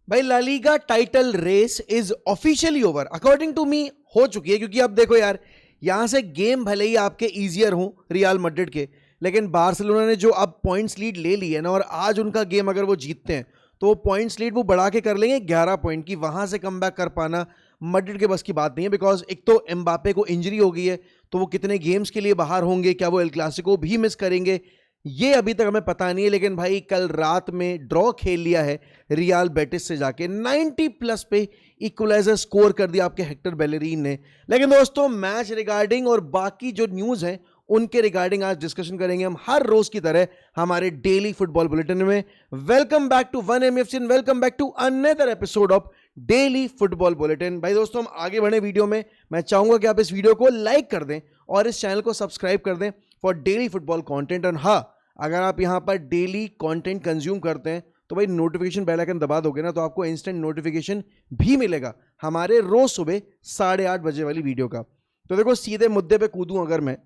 भाई La Liga title race is officially over according to me, हो चुकी है। क्योंकि अब देखो यार, यहां से गेम भले ही आपके इजियर हो रियल मैड्रिड के, लेकिन बार्सिलोना ने जो अब पॉइंट्स लीड ले ली है ना, और आज उनका गेम अगर वो जीतते हैं तो वो पॉइंट्स लीड वो बढ़ा के कर लेंगे 11 पॉइंट की। वहां से कम बैक कर पाना मैड्रिड के बस की बात नहीं है, बिकॉज एक तो एम्बापे को इंजरी हो गई है, तो वो कितने गेम्स के लिए बाहर होंगे, क्या वो एल क्लासिको भी मिस करेंगे, ये अभी तक हमें पता नहीं है। लेकिन भाई कल रात में ड्रॉ खेल लिया है रियल बेटिस से जाके, 90 प्लस पे इक्वलाइजर स्कोर कर दिया आपके हेक्टर बेलेरीन ने। लेकिन दोस्तों, मैच रिगार्डिंग और बाकी जो न्यूज है उनके रिगार्डिंग आज डिस्कशन करेंगे हम हर रोज की तरह हमारे डेली फुटबॉल बुलेटिन में। Welcome back to 1MFC and welcome back to another episode of daily football bulletin. भाई दोस्तों, हम आगे बढ़े वीडियो में, मैं चाहूंगा कि आप इस वीडियो को लाइक कर दें और इस चैनल को सब्सक्राइब कर दें फॉर डेली फुटबॉल कंटेंट। और हाँ, अगर आप यहां पर डेली कंटेंट कंज्यूम करते हैं तो भाई नोटिफिकेशन बेल आइकन दबा दोगे ना, तो आपको इंस्टेंट नोटिफिकेशन भी मिलेगा हमारे रोज सुबह 8:30 बजे वाली वीडियो का। तो देखो, सीधे मुद्दे पे कूदूं अगर मैं,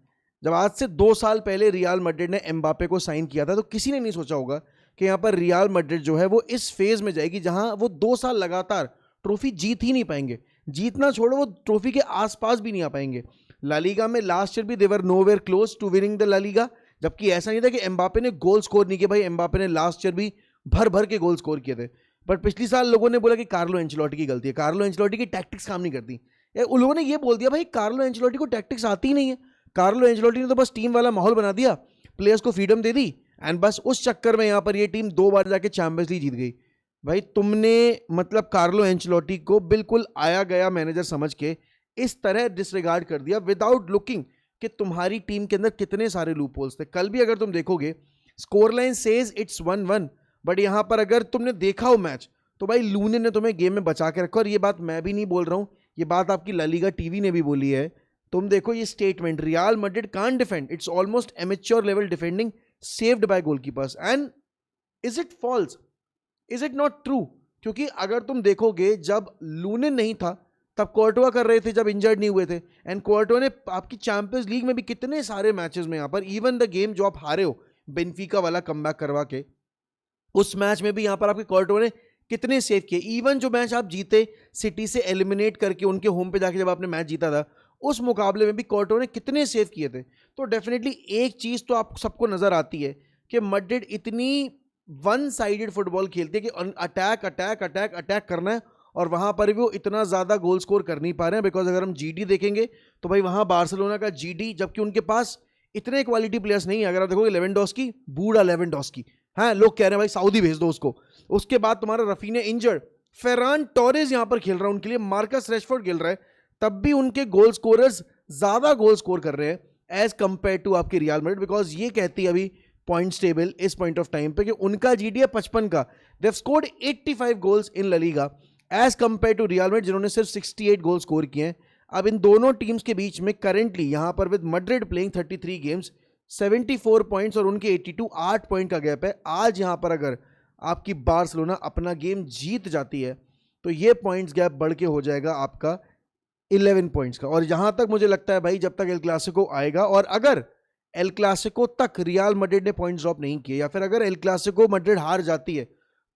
जब आज से 2 साल पहले रियल मैड्रिड ने एम्बापे को साइन किया था, तो किसी ने नहीं सोचा होगा कि यहाँ पर रियल मैड्रिड जो है वो इस फेज में जाएगी जहां वो 2 साल लगातार ट्रॉफी जीत ही नहीं पाएंगे। जीतना छोड़ो, वो ट्रॉफी के आसपास भी नहीं आ पाएंगे। ला लीगा में लास्ट ईयर भी they're nowhere close to winning the La Liga, जबकि ऐसा नहीं था कि एम्बापे ने गोल स्कोर नहीं किया। भाई एम्बापे ने लास्ट ईयर भी भर भर के गोल स्कोर किए थे, बट पिछली साल लोगों ने बोला कि कार्लो एंचेलोटी की गलती है, कार्लो एंचेलोटी की टैक्टिक्स काम नहीं करती। उन लोगों ने ये बोल दिया भाई कार्लो एंचेलोटी को टैक्टिक्स आती ही नहीं है, कार्लो एंचेलोटी ने तो बस टीम वाला माहौल बना दिया, प्लेयर्स को फ्रीडम दे दी, एंड बस उस चक्कर में यहां पर ये टीम 2 बार जाके चैंपियंस लीग जीत गई। भाई तुमने मतलब कार्लो एंचेलोटी को बिल्कुल आया गया मैनेजर समझ के इस तरह डिसरिगार्ड कर दिया विदाउट लुकिंग कि तुम्हारी टीम के अंदर कितने सारे लूप होल्स थे। कल भी अगर तुम देखोगे, score line says it's 1-1, but यहां पर अगर तुमने देखा हो मैच, तो भाई लूने ने तुम्हें गेम में बचा के रखा। और ये बात मैं भी नहीं बोल रहा हूं, ये बात आपकी ला लीगा टीवी ने भी बोली है। तुम देखो ये statement, real Madrid can't defend, it's almost amateur level defending saved by goalkeepers. And is it falls, is it not true? क्योंकि अगर तुम देखोगे, जब लूने नहीं था तब कोर्टवा कर रहे थे, जब इंजर्ड नहीं हुए थे, एंड कोर्टवा ने आपकी चैंपियंस लीग में भी कितने सारे मैचेस में, यहां पर इवन द गेम जो आप हारे हो बेनफिका वाला कमबैक करवा के, उस मैच में भी यहां पर आपके कोर्टवा ने कितने सेव किए। इवन जो मैच आप जीते सिटी से एलिमिनेट करके उनके होम पे जाके जब आपने मैच जीता था, उस मुकाबले में भी कोर्टवा ने कितने सेव किए थे। तो डेफिनेटली एक चीज तो आप सबको नजर आती है कि मैड्रिड इतनी वन साइडेड फुटबॉल खेलती है कि अटैक अटैक अटैक अटैक करना है, और वहां पर भी वो इतना ज्यादा गोल स्कोर कर नहीं पा रहे हैं। बिकॉज अगर हम जीडी देखेंगे तो भाई वहां बार्सिलोना का जीडी, जबकि उनके पास इतने क्वालिटी प्लेयर्स नहीं है। अगर आप देखोगे लेवेंडोस्की, बूढ़ा लेवेंडोस्की, हाँ लोग कह रहे हैं भाई सऊदी भेज दो उसको। उसके बाद तुम्हारा रफीने इंजर्ड, फेरान टोरेस यहां पर खेल रहा है उनके लिए, मार्कस रेशफोर्ड खेल रहा है, तब भी उनके गोल स्कोरर्स ज्यादा गोल स्कोर कर रहे हैं एज कंपेयर टू आपके रियल मैड्रिड। बिकॉज ये कहती है अभी पॉइंट्स टेबल इस पॉइंट ऑफ टाइम पे कि उनका जीडी है 55 का, they have scored 85 goals in La Liga as compared to Real Madrid जिन्होंने सिर्फ 68 गोल स्कोर किए हैं। अब इन दोनों टीम्स के बीच में करेंटली यहां पर with Madrid playing 33 games 74 points और उनके 82 8 पॉइंट का गैप है। आज यहां पर अगर आपकी बार्सिलोना अपना गेम जीत जाती है तो ये पॉइंट्स गैप बढ़ के हो जाएगा आपका 11 पॉइंट्स का। और यहां तक मुझे लगता है भाई, जब तक एल क्लासिको आएगा, और अगर एल क्लासिको तक रियल मैड्रिड ने पॉइंट्स ड्रॉप नहीं किए, या फिर अगर एल क्लासिको मैड्रिड हार जाती है,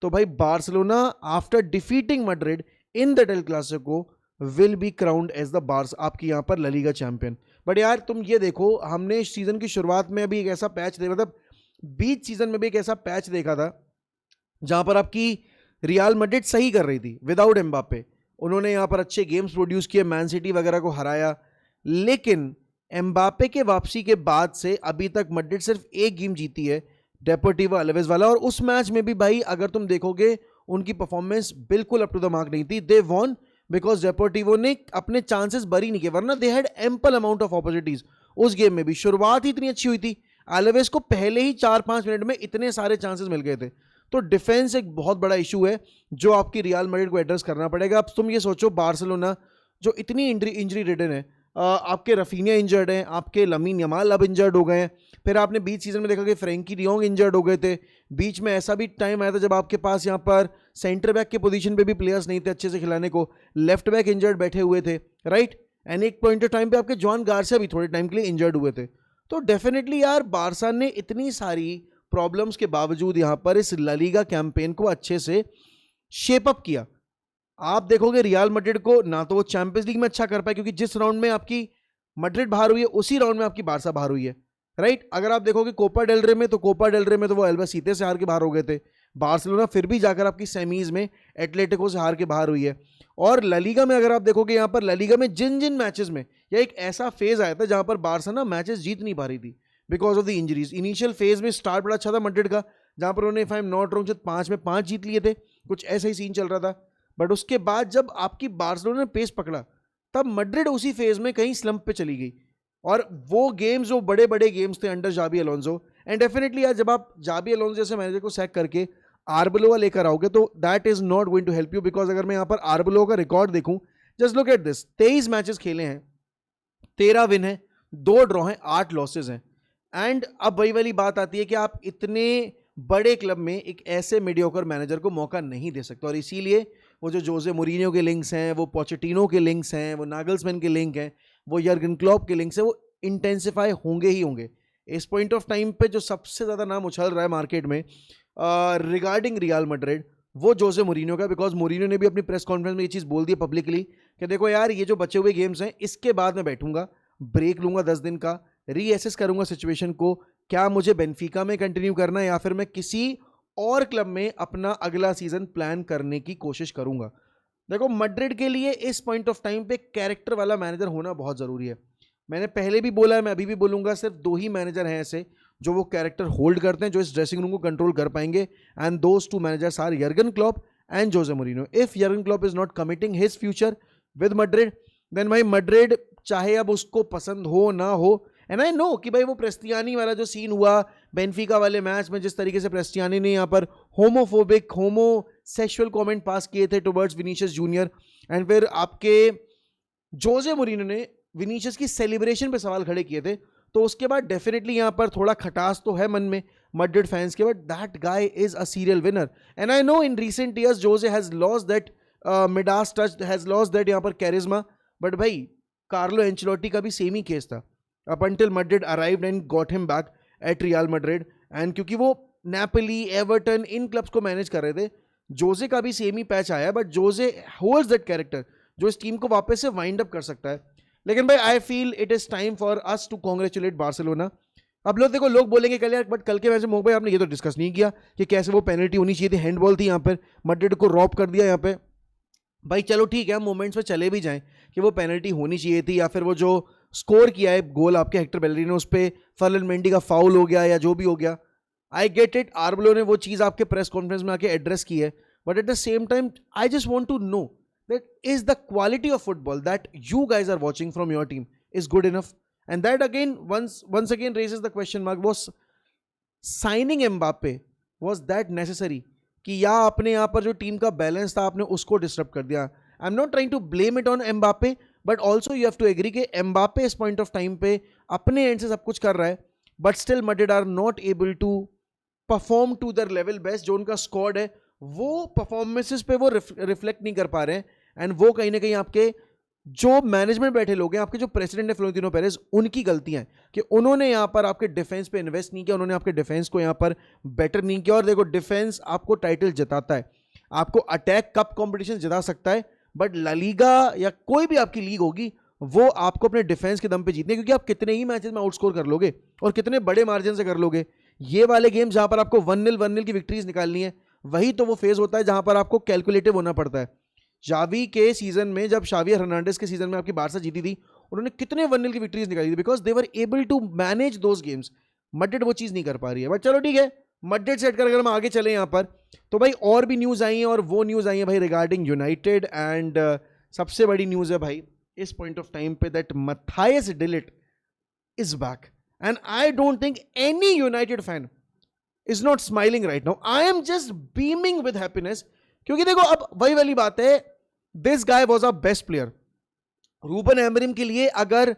तो भाई Barcelona after defeating Madrid in that El Clasico will be crowned as the Barca आपकी यहां पर ला लीगा चैंपियन। बट यार तुम ये देखो, हमने इस सीजन की शुरुआत में अभी एक ऐसा पैच देखा, मतलब बीच सीजन में भी एक ऐसा पैच देखा था जहां पर आपकी रियल मैड्रिड सही कर रही थी विदाउट एम्बापे। उन्होंने यहां पर अच्छे गेम्स प्रोड्यूस किए, मैन सिटी वगैरह को हराया, लेकिन एम्बापे के वापसी के बाद से अभी तक मैड्रिड सिर्फ एक गेम जीती है, डेपोर्टिवो अलावेस वाला, और उस मैच में भी भाई अगर तुम देखोगे उनकी परफॉर्मेंस बिल्कुल अप टू द मार्क नहीं थी। दे वॉन बिकॉज डेपोर्टिवो ने अपने चांसेस बरी नहीं किए, वरना they had ample amount of opportunities. उस गेम में भी शुरुआत ही इतनी अच्छी हुई थी, अलावेस को पहले ही 4-5 मिनट में इतने सारे चांसेस मिल गए थे। तो डिफेंस एक बहुत बड़ा इशू है जो आपकी रियल मैड्रिड को एड्रेस करना पड़ेगा। अब तुम ये सोचो, बार्सिलोना जो इतनी इंजरी रिडन है, आपके रफीनिया इंजर्ड हैं, आपके लमीन यमाल अब इंजर्ड हो गए हैं, फिर आपने बीच सीजन में देखा कि फ्रैंकी डियोंग इंजर्ड हो गए थे, बीच में ऐसा भी टाइम आया था जब आपके पास यहाँ पर सेंटर बैक के पोजीशन पे भी प्लेयर्स नहीं थे अच्छे से खिलाने को, लेफ्ट बैक इंजर्ड बैठे हुए थे, राइट, एंड एक पॉइंट ऑफ टाइम पे आपके जॉन गार्सिया भी थोड़े टाइम के लिए इंजर्ड हुए थे। तो डेफिनेटली यार बारसा ने इतनी सारी प्रॉब्लम्स के बावजूद यहाँ पर इस ला लीगा कैंपेन को अच्छे से शेप अप किया। आप देखोगे रियल मैड्रिड को ना तो वो चैंपियंस लीग में अच्छा कर पाए, क्योंकि जिस राउंड में आपकी मैड्रिड बाहर हुई है उसी राउंड में आपकी बारसा बाहर हुई है, राइट। अगर आप देखोगे कोपा डेल रे में, तो कोपा डेल रे में तो वो एल्बासीते से हार के बाहर हो गए थे। बार्सिलोना फिर भी जाकर आपकी सेमीज में एटलेटिको से हार के बाहर हुई है। और ला लीगा में अगर आप देखोगे, यहाँ पर ला लीगा में जिन जिन मैचेस में यह एक ऐसा फेज आया था जहां पर बार्सा ना मैचेस जीत नहीं पा रही थी because of the injuries. Initial phase में स्टार्ट बड़ा अच्छा था मैड्रिड का, जहां पर उन्होंने, if I am not wrong, 5 में 5 जीत लिए थे, कुछ ऐसा ही सीन चल रहा था। बट उसके बाद जब आपकी बार्सिलोना ने पेस पकड़ा, तब मैड्रिड उसी फेज में कहीं स्लंप पे चली गई। और वो गेम्स जो बड़े बड़े गेम्स थे under Xabi Alonso, and definitely यार जब आप जाबी अलोंसो जैसे मैनेजर को सैक करके आर्बेलोआ लेकर आओगे तो that is not going to help you. Because अगर मैं यहाँ पर आर्बेलोआ का रिकॉर्ड देखूं, just look at this, 23 matches खेले हैं, 13 विन है, 2 ड्रॉ हैं, 8 लॉसेज हैं। एंड अब वही वाली बात आती है कि आप इतने बड़े क्लब में एक ऐसे मीडियोकर मैनेजर को मौका नहीं दे सकते। और इसीलिए वो जो जोसे मोरिनियो के लिंक्स हैं, वो पोचेटिनो के लिंक्स हैं, वो नागल्समैन के लिंक हैं, वो यर्गन क्लॉप के लिंक्स हैं, वो इंटेंसिफाई होंगे ही होंगे। इस पॉइंट ऑफ टाइम पे जो सबसे ज़्यादा नाम उछल रहा है मार्केट में रिगार्डिंग रियल मैड्रिड, वो जोसे मोरिनियो का। बिकॉज मोरिनियो ने भी अपनी प्रेस कॉन्फ्रेंस में ये चीज़ बोल दी पब्लिकली कि देखो यार, ये जो बचे हुए गेम्स हैं इसके बाद मैं बैठूंगा, ब्रेक लूंगा 10 दिन का, रीएसेस करूंगा सिचुएशन को, क्या मुझे बेंफिका में कंटिन्यू करना है या फिर मैं किसी और क्लब में अपना अगला सीजन प्लान करने की कोशिश करूंगा। देखो मैड्रिड के लिए इस पॉइंट ऑफ टाइम पे कैरेक्टर वाला मैनेजर होना बहुत ज़रूरी है। मैंने पहले भी बोला है, मैं अभी भी बोलूंगा, सिर्फ 2 ही मैनेजर हैं ऐसे जो वो कैरेक्टर होल्ड करते हैं, जो इस ड्रेसिंग रूम को कंट्रोल कर पाएंगे, and those 2 managers are Jurgen Klopp and Jose Mourinho. If Jurgen Klopp is not committing his future with Madrid, then भाई मैड्रिड चाहे अब उसको पसंद हो ना हो, एंड आई नो कि भाई वो प्रेस्टियानी वाला जो सीन हुआ बेंफिका वाले मैच में, जिस तरीके से प्रेस्टियानी ने यहाँ पर होमोफोबिक होमोसेक्सुअल कमेंट पास किए थे टुवर्ड्स विनीशियस जूनियर, एंड फिर आपके जोसे मोरिनियो ने विनीशियस की सेलिब्रेशन पे सवाल खड़े किए थे, तो उसके बाद डेफिनेटली यहाँ पर थोड़ा खटास तो है मन में मैड्रिड फैंस के, but that guy is a serial winner. And I know in recent years Jose has lost that Midas touch, has lost that यहाँ पर कैरिज्मा, बट भाई कार्लो एंचेलोटी का भी सेम ही केस था up until Madrid arrived and got him back at real Madrid. And क्योंकि वो Napoli, Everton, इन clubs को manage कर रहे थे, जोसे का भी सेम ही पैच आया, but Jose holds that character जो इस टीम को वापस से वाइंड अप कर सकता है। लेकिन भाई I feel it is time for us to congratulate Barcelona. अब लोग देखो, लोग बोलेंगे कल यार, बट कल के मैच में भाई आपने ये तो डिस्कस नहीं किया कि कैसे वो पेनल्टी होनी चाहिए थी, हैंडबॉल थी यहाँ पर, मैड्रिड को रॉब कर दिया यहाँ पे। भाई चलो ठीक है, हम मोमेंट्स पे चले भी जाएं कि वो पेनल्टी होनी चाहिए थी, या फिर वो जो स्कोर किया है गोल आपके हेक्टर बेलरिनो, उस पर फर्लन मेंडी का फाउल हो गया या जो भी हो गया, आई गेट इट। आर्बेलो ने वो चीज़ आपके प्रेस कॉन्फ्रेंस में आके एड्रेस की है, but at the same time I just want to know that is the quality of football that you guys are watching from your team is good enough? And that again once again raises the question mark, was signing Mbappe, was that necessary? कि या आपने यहाँ पर जो team का balance था आपने उसको डिस्टर्ब कर दिया। I am not trying to blame it on Mbappe, but also you have to agree कि एम्बापे इस पॉइंट ऑफ टाइम पे अपने एंड से सब कुछ कर रहा है, but still Madrid are not able to perform to their level best. जो उनका स्क्वाड है वो परफॉर्मेंसेस पे वो रिफ्लेक्ट नहीं कर पा रहे हैं, एंड वो कहीं ना कहीं आपके जो मैनेजमेंट बैठे लोग हैं, आपके जो प्रेसिडेंट है फ्लोरेंटिनो पेरेज, उनकी गलतियां हैं कि उन्होंने यहाँ पर आपके डिफेंस पे इन्वेस्ट नहीं किया, उन्होंने आपके डिफेंस को यहाँ पर बेटर नहीं किया। और देखो, डिफेंस आपको टाइटल जिताता है, आपको अटैक कप कॉम्पिटिशन जिता सकता है, बट ला लीगा या कोई भी आपकी लीग होगी वो आपको अपने डिफेंस के दम पे जीतने, क्योंकि आप कितने ही मैचेस में आउटस्कोर कर लोगे और कितने बड़े मार्जिन से कर लोगे। ये वाले गेम जहां पर आपको 1-0 की विक्ट्रीज निकालनी है, वही तो वो फेज होता है जहां पर आपको कैलकुलेटिव होना पड़ता है। जावी के सीजन में, जब शावियर हर्नांडेज के सीजन में आपकी बारसा जीती थी, उन्होंने कितने 1-0 की विक्ट्रीज निकाली थी, because they were able to manage those games. Madrid वो चीज नहीं कर पा रही है, बट चलो ठीक है, मैड्रिड सेट कर अगर हम आगे चले यहाँ पर, तो भाई और भी न्यूज आई है, और वो न्यूज आई है भाई रिगार्डिंग यूनाइटेड। एंड सबसे बड़ी न्यूज है भाई इस पॉइंट ऑफ टाइम पे, that Matthijs de Ligt is back, and I don't think any United fan is not smiling right now. I am just beaming with happiness, क्योंकि देखो अब वही वाली बात है, this guy was a best player. Ruben Amorim के लिए अगर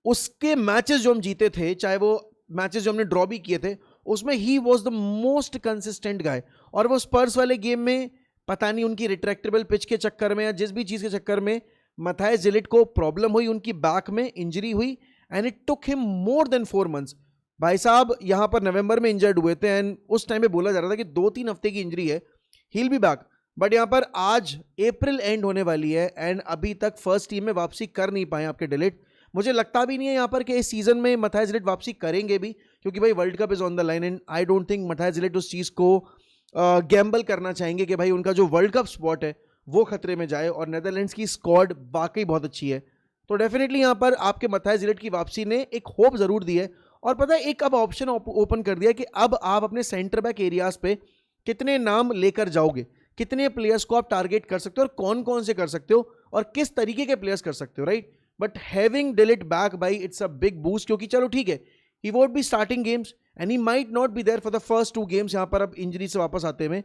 उसके मैचेस जो हम जीते थे, चाहे वो मैचेस जो हमने ड्रॉ भी किए थे, उसमें ही was the most consistent guy. और वो स्पर्स वाले गेम में पता नहीं उनकी रिट्रैक्टेबल पिच के चक्कर में या जिस भी चीज के चक्कर में मैथायस डे लिट को प्रॉब्लम हुई, उनकी बैक में इंजरी हुई, and it took him more than 4 months। भाई साहब यहां पर नवंबर में इंजर्ड हुए थे, एंड उस टाइम पे बोला जा रहा था कि 2-3 हफ्ते की इंजरी है, he will be back. But यहाँ पर आज अप्रैल एंड होने वाली है एंड अभी तक फर्स्ट टीम में वापसी कर नहीं पाए आपके डिलीट। मुझे लगता भी नहीं है यहाँ पर कि इस सीजन में मथाइस डिलीट वापसी करेंगे भी, क्योंकि भाई world cup is on the line and I don't think Matthias delete उस चीज़ को गैम्बल करना चाहेंगे कि भाई उनका जो वर्ल्ड कप स्पॉट है वो खतरे में जाए। और नेदरलैंड्स की स्क्वाड वाकई बहुत अच्छी है, तो डेफिनेटली यहाँ पर आपके मथाइस डिलीट की वापसी ने एक होप जरूर दी है। और पता है एक अब ऑप्शन ओपन कर दिया कि अब आप अपने सेंटर बैक एरियाज पे कितने नाम लेकर जाओगे, कितने प्लेयर्स को आप टारगेट कर सकते हो और कौन कौन से कर सकते हो और किस तरीके के प्लेयर्स कर सकते हो, right. But having de Ligt back भाई इट्स अ बिग बूस्ट, क्योंकि चलो ठीक है he won't be starting games and he might not be there for the first 2 games यहाँ पर अब इंजरी से वापस आते हुए,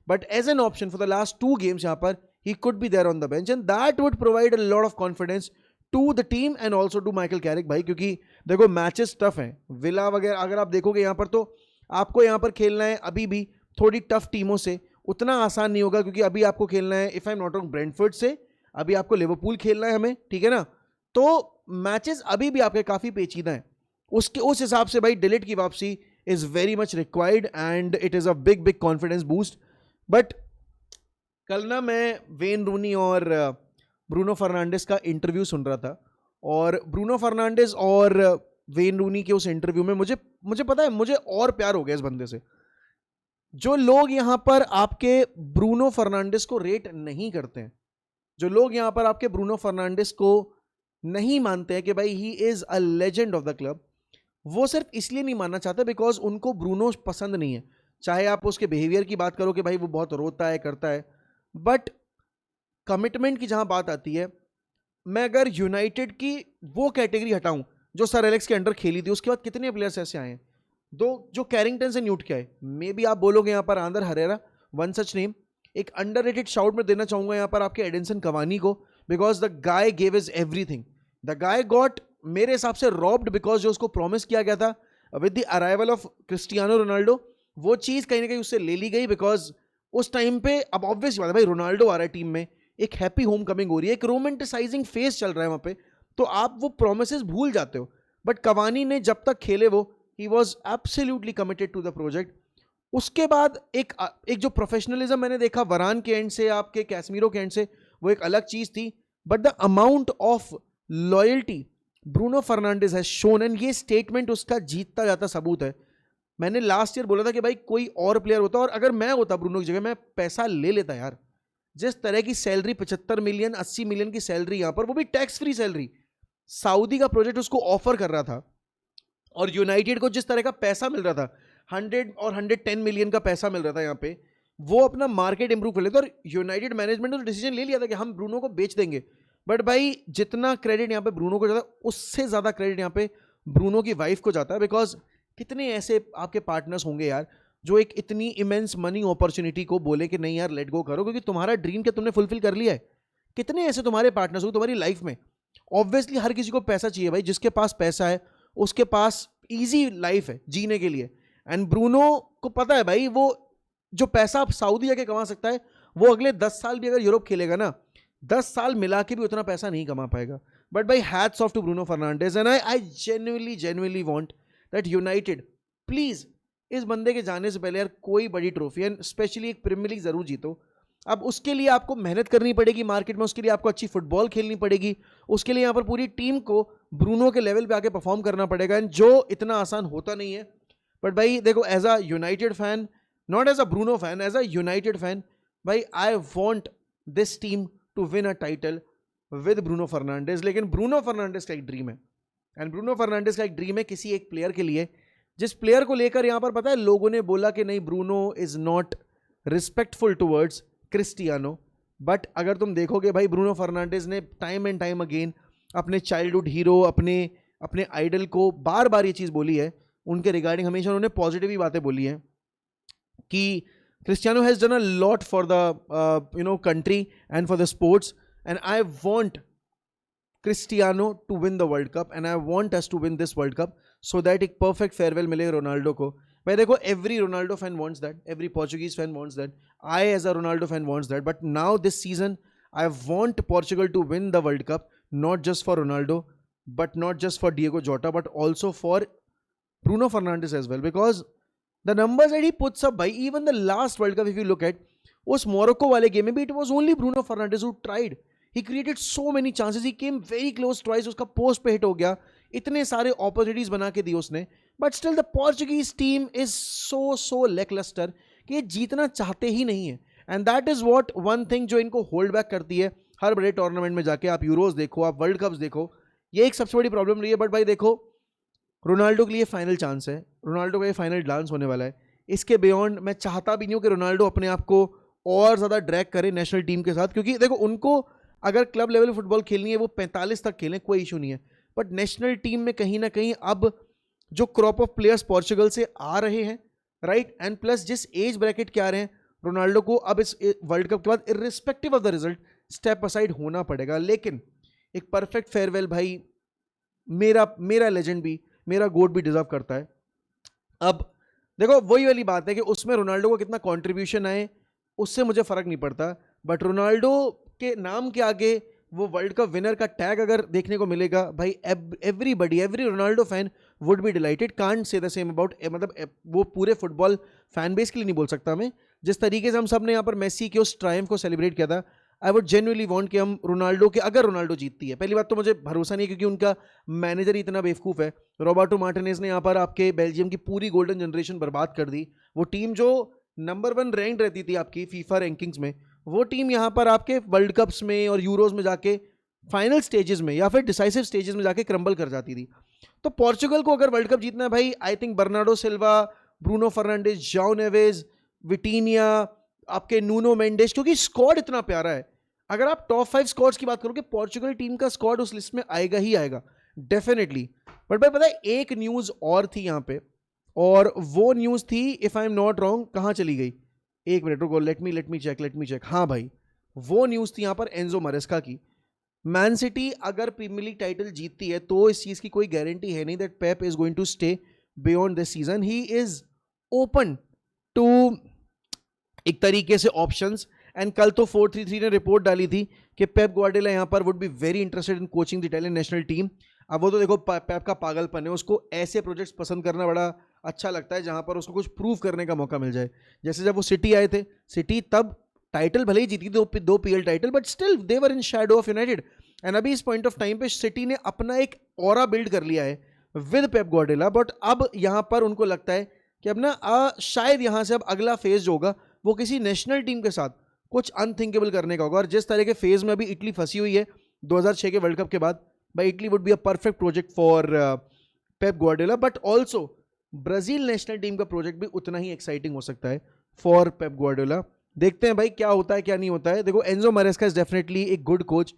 but as an option for the last 2 games यहाँ पर he could be there on the bench and that would provide a lot of confidence to the team and also to Michael Carrick भाई। क्योंकि देखो matches tough हैं, villa वगैरह अगर आप देखोगे यहाँ पर तो आपको यहाँ पर खेलना है अभी भी थोड़ी टफ टीमों से, उतना आसान नहीं होगा क्योंकि अभी आपको खेलना है if I am not wrong Brentford से, अभी आपको लिवरपूल खेलना है हमें, ठीक है ना। तो मैचेस अभी भी आपके काफ़ी पेचीदा हैं, उसके उस हिसाब से भाई डिलीट की वापसी is very much required and it is a big big confidence boost. But कल ना मैं वेन रूनी और ब्रूनो फर्नांडिस का इंटरव्यू सुन रहा था और ब्रूनो फर्नांडिस और वेन रूनी के उस इंटरव्यू में मुझे पता है मुझे और प्यार हो गया इस बंदे से। जो लोग यहाँ पर आपके ब्रूनो फर्नांडिस को रेट नहीं करते हैं, जो लोग यहाँ पर आपके ब्रूनो फर्नांडिस को नहीं मानते हैं कि भाई he is a legend of the club, वो सिर्फ इसलिए नहीं मानना चाहते बिकॉज उनको ब्रूनो पसंद नहीं है। चाहे आप उसके बिहेवियर की बात करो कि भाई वो बहुत रोता है करता है, बट कमिटमेंट की जहां बात आती है, मैं अगर यूनाइटेड की वो कैटेगरी हटाऊं जो सर एलेक्स के अंडर खेली थी, उसके बाद कितने प्लेयर्स ऐसे आए हैं दो जो कैरिंगटन से न्यूट के आए, मे बी आप बोलोगे यहाँ पर आंदर हरेरा वन सच नेम। एक अंडररेटेड शाउट में देना चाहूंगा यहाँ पर आपके एडिनसन कवानी को, because the guy gave is everything, the guy got मेरे हिसाब से रॉब्ड बिकॉज जो उसको प्रॉमिस किया गया था with the arrival of Cristiano Ronaldo, वो चीज़ कहीं ना कहीं उससे ले ली गई। बिकॉज उस टाइम पे अब ऑब्वियस बात है भाई रोनाल्डो आ रहा है टीम में, एक हैप्पी होम कमिंग हो रही है, एक रोमांटिसाइजिंग फेस चल रहा है वहाँ पे, तो आप वो प्रोमिसेस भूल जाते हो। बट कवानी ने जब तक खेले वो he was absolutely committed to the project. उसके बाद एक जो प्रोफेशनलिज्म मैंने देखा वरान के एंड से आपके कैसमीरो के एंड से, वो एक अलग चीज़ थी, but the amount of loyalty Bruno Fernandes has shown and ये स्टेटमेंट उसका जीतता जाता सबूत है। मैंने लास्ट ईयर बोला था कि भाई कोई और प्लेयर होता और अगर मैं होता ब्रूनो की जगह मैं पैसा ले लेता यार। जिस तरह की सैलरी 75 मिलियन 80 मिलियन की सैलरी यहाँ पर, वो भी टैक्स फ्री सैलरी, सऊदी का प्रोजेक्ट उसको ऑफर कर रहा था, और यूनाइटेड को जिस तरह का पैसा मिल रहा था 100 और 110 मिलियन का पैसा मिल रहा था यहाँ पे, वो अपना मार्केट इंप्रूव कर लेता। और यूनाइटेड मैनेजमेंट ने डिसीजन ले लिया था कि हम ब्रूनो को बेच देंगे। बट भाई जितना क्रेडिट यहाँ पे ब्रूनो को जाता, उससे ज़्यादा क्रेडिट यहाँ पे ब्रूनो की वाइफ को जाता है। बिकॉज कितने ऐसे आपके पार्टनर्स होंगे यार जो एक इतनी इमेंस मनी अपॉर्चुनिटी को बोले कि नहीं यार लेट गो करो क्योंकि तुम्हारा ड्रीम क्या तुमने फुलफिल कर लिया है। कितने ऐसे तुम्हारे पार्टनर्स होंगे तुम्हारी लाइफ में। ऑब्वियसली हर किसी को पैसा चाहिए भाई, जिसके पास पैसा है उसके पास ईजी लाइफ है जीने के लिए। एंड ब्रूनो को पता है भाई वो जो पैसा आप सऊदी जाके कमा सकता है, वो अगले 10 साल भी अगर यूरोप खेलेगा ना, 10 साल मिला के भी उतना पैसा नहीं कमा पाएगा। बट भाई hats off to Bruno Fernandes and I genuinely want that United please इस बंदे के जाने से पहले यार कोई बड़ी ट्रॉफी एंड स्पेशली एक प्रीमियर लीग जरूर जीतो। अब उसके लिए आपको मेहनत करनी पड़ेगी मार्केट में, उसके लिए आपको अच्छी फुटबॉल खेलनी पड़ेगी, उसके लिए यहाँ पर पूरी टीम को ब्रूनो के लेवल पे आके परफॉर्म करना पड़ेगा, एंड जो इतना आसान होता नहीं है। बट भाई देखो as a United fan, not as a Bruno fan, as a United fan, भाई I want this team to win a title with Bruno Fernandes. लेकिन ब्रूनो फर्नांडिस का एक ड्रीम है, एंड ब्रूनो फर्नांडिस का एक ड्रीम है किसी एक प्लेयर के लिए, जिस प्लेयर को लेकर यहाँ पर पता है लोगों ने बोला कि नहीं Bruno is not respectful towards Cristiano. But अगर तुम देखोगे भाई ब्रूनो फर्नांडिस ने टाइम एंड टाइम अगेन अपने चाइल्डहुड हीरो, अपने आइडल को बार बार ये चीज़ बोली है उनके रिगार्डिंग, हमेशा उन्होंने पॉजिटिव ही बातें बोली हैं कि Cristiano has done a lot for the country and for the sports, and I want Cristiano to win the world Cup and I want us to win this World Cup so that एक perfect farewell मिले Ronaldo को। भाई देखो every Ronaldo fan wants that, every Portuguese fan wants that, I as a Ronaldo fan wants that, but now this season I want Portugal to win the world cup, not just for Ronaldo, but not just for Diego Jota, but also for Bruno Fernandes as well, because the numbers that he puts up by even the last World Cup, if you look at, उस Morocco वाले game में भी it was only Bruno Fernandes who tried, he created so many chances, he came very close twice, उसका post पे hit हो गया, इतने सारे अपॉर्चुनिटीज बना के दी उसने, but still the Portuguese team is so lacklustre कि ये जीतना चाहते ही नहीं है। And that is what one thing जो इनको होल्ड बैक करती है हर बड़े टूर्नामेंट में जाके। आप यूरोज देखो, आप वर्ल्ड कप्स देखो, ये एक सबसे बड़ी प्रॉब्लम रही है। बट भाई देखो, रोनाल्डो के लिए फाइनल चांस है, रोनाल्डो का ये फाइनल डांस होने वाला है। इसके बियॉन्ड मैं चाहता भी नहीं हूँ कि रोनाल्डो अपने आप को और ज़्यादा ड्रैग करे नेशनल टीम के साथ, क्योंकि देखो उनको अगर क्लब लेवल फुटबॉल खेलनी है वो 45 तक खेलें, कोई इशू नहीं है, बट नेशनल टीम में कहीं ना कहीं अब जो क्रॉप ऑफ प्लेयर्स पोर्चुगल से आ रहे हैं, राइट, एंड प्लस जिस एज ब्रैकेट के आ रहे हैं, रोनाल्डो को अब इस वर्ल्ड कप के बाद irrespective of the result step aside होना पड़ेगा। लेकिन एक परफेक्ट फेयरवेल भाई मेरा लेजेंड भी, मेरा गोट भी डिजर्व करता है। अब देखो वही वाली बात है कि उसमें रोनाल्डो को कितना कंट्रीब्यूशन आए उससे मुझे फर्क नहीं पड़ता, बट रोनाल्डो के नाम के आगे वो वर्ल्ड कप विनर का टैग अगर देखने को मिलेगा भाई, everybody, every Ronaldo fan would be dilated. Can't say the same about, मतलब वो पूरे फुटबॉल फैन बेस के लिए नहीं बोल सकता मैं, जिस तरीके से हम सब ने यहाँ पर मेसी के उस ट्रायम्फ को सेलिब्रेट किया था, आई वुड जेन्युइनली वांट कि हम रोनाल्डो के, अगर रोनाल्डो जीतती है, पहली बात तो मुझे भरोसा नहीं है क्योंकि उनका मैनेजर ही इतना बेवकूफ़ है, रॉबर्टो मार्टिनेज ने यहाँ पर आपके बेल्जियम की पूरी गोल्डन जनरेशन बर्बाद कर दी। वो टीम जो नंबर 1 रैंक रहती थी आपकी फीफा रैंकिंग्स में, वो टीम यहाँ पर आपके वर्ल्ड कप्स में और यूरोज में जाके फाइनल स्टेजेस में या फिर डिसाइसिव स्टेजेस में जाके क्रम्बल कर जाती थी। तो पोर्चुगल को अगर वर्ल्ड कप जीतना है भाई, I think Bernardo Silva, Bruno Fernandes, João Neves, विटीनिया, आपके नूनो मेंडेस, क्योंकि स्क्वाड इतना प्यारा है। अगर आप टॉप 5 स्क्वाड्स की बात करोगे, पोर्चुगल टीम का स्क्वाड उस लिस्ट में आएगा ही आएगा डेफिनेटली। बट भाई पता है एक न्यूज़ और थी यहाँ पे, और वो न्यूज़ थी, if I am not wrong, कहाँ चली गई, एक मिनट रुको, लेट मी चेक। हाँ भाई, वो न्यूज़ थी यहाँ पर एंजो मरेस्का की। मैन सिटी अगर प्रीमियर लीग टाइटल जीतती है तो इस चीज़ की कोई गारंटी है नहीं that Pep is going to stay beyond this season. He is open to एक तरीके से ऑप्शंस, एंड कल तो 433 ने रिपोर्ट डाली थी कि पेप ग्वार्डियोला यहाँ पर would be very interested in coaching the Italian national team. अब वो तो देखो पेप का पागलपन है, उसको ऐसे प्रोजेक्ट्स पसंद करना बड़ा अच्छा लगता है जहाँ पर उसको कुछ प्रूव करने का मौका मिल जाए। जैसे जब वो सिटी आए थे, सिटी तब टाइटल भले ही जीती, दो PL title, but still they were in Shadow of United. And अभी इस पॉइंट ऑफ टाइम पे सिटी ने अपना एक ऑरा बिल्ड कर लिया है विद पेप ग्वार्डियोला, बट अब यहाँ पर उनको लगता है कि अब ना शायद यहाँ से अब अगला फेज जो होगा वो किसी नेशनल टीम के साथ कुछ अनथिंकेबल करने का होगा। और जिस तरह के फेज में अभी इटली फंसी हुई है 2006 के वर्ल्ड कप के बाद, भाई Italy would be a perfect project for Pep Guardiola. But also Brazil national team का प्रोजेक्ट भी उतना ही एक्साइटिंग हो सकता है फॉर पेप ग्वार्डियोला। देखते हैं भाई क्या होता है क्या नहीं होता है। देखो एंजो मरेस्का इज डेफिनेटली एक गुड कोच,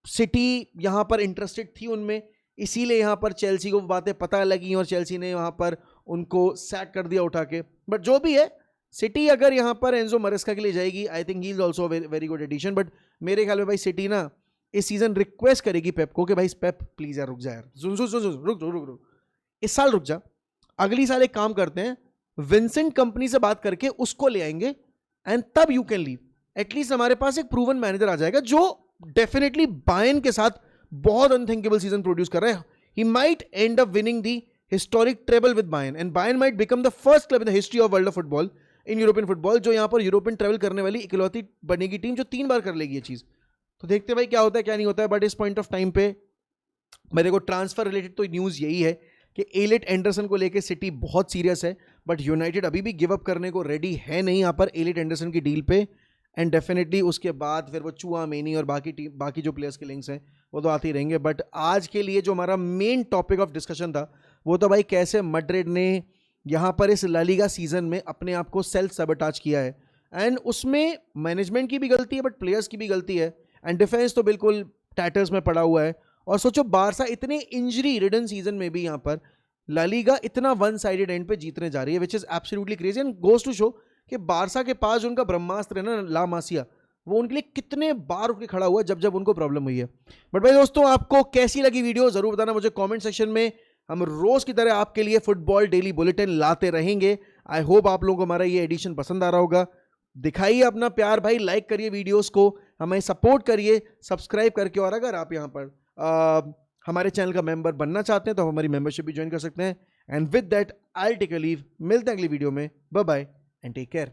सिटी यहाँ पर इंटरेस्टेड थी उनमें, इसीलिए यहाँ पर चेल्सी को बातें पता लगी और चेल्सी ने यहाँ पर उनको सैक कर दिया उठा के। बट जो भी है, सिटी अगर यहाँ पर एंजो मरेस्का के लिए जाएगी, I think he is also very good addition. But मेरे ख्याल में भाई सिटी ना इस सीजन रिक्वेस्ट करेगी पेप को कि भाई पेप प्लीज यार रुक जा यार, रुक इस साल रुक जा, अगली साल एक काम करते हैं, विंसेंट कंपनी से बात करके उसको ले आएंगे एंड तब यू कैन लीव। एटलीस्ट हमारे पास एक प्रूवन मैनेजर आ जाएगा जो डेफिनेटली बायर्न के साथ बहुत अनथिंकेबल सीजन प्रोड्यूस कर रहा है। He might end up winning the historic treble with Bayern, and Bayern might become the first club in the history of world of football in European football, जो यहाँ पर European travel करने वाली इकलौती बनेगी टीम जो 3 बार कर लेगी ये चीज। तो देखते भाई क्या होता है क्या नहीं होता है। बट इस पॉइंट ऑफ टाइम पे मेरे को ट्रांसफर रिलेटेड तो न्यूज यही है कि एलिट एंडरसन को लेके सिटी बहुत सीरियस है, बट यूनाइटेड अभी भी गिव अप करने को रेडी है नहीं यहाँ पर एलिट एंडरसन की डील पे। एंड डेफिनेटली उसके बाद फिर वो चुआमेनी और बाकी जो प्लेयर्स के लिंक्स हैं वो तो आते ही रहेंगे। बट आज के लिए जो हमारा मेन टॉपिक ऑफ डिस्कशन था वो तो भाई कैसे मैड्रिड ने यहाँ पर इस ला लीगा सीजन में अपने आप को सेल्फ सबटाज किया है, एंड उसमें मैनेजमेंट की भी गलती है बट प्लेयर्स की भी गलती है, एंड डिफेंस तो बिल्कुल टैटर्स में पड़ा हुआ है। और सोचो बारसा इतने इंजरी रिडन सीजन में भी यहाँ पर ला लीगा इतना वन साइडेड एंड पे जीतने जा रही है, which is absolutely crazy, and goes to show कि बारसा के पास जो उनका ब्रह्मास्त्र है ना ला मासिया, वो उनके लिए कितने बार उठ के खड़ा हुआ जब जब उनको प्रॉब्लम हुई है। बट भाई दोस्तों, आपको कैसी लगी वीडियो जरूर बताना मुझे कमेंट सेक्शन में। हम रोज की तरह आपके लिए फुटबॉल डेली बुलेटिन लाते रहेंगे। आई होप आप लोगों को हमारा ये एडिशन पसंद आ रहा होगा। दिखाइए अपना प्यार भाई, लाइक करिए वीडियोस को, हमें सपोर्ट करिए सब्सक्राइब करके, और अगर आप यहाँ पर हमारे चैनल का मेंबर बनना चाहते हैं तो हमारी मेंबरशिप भी ज्वाइन कर सकते हैं। And with that I take a leave, मिलते हैं अगली वीडियो में, bye bye and take care.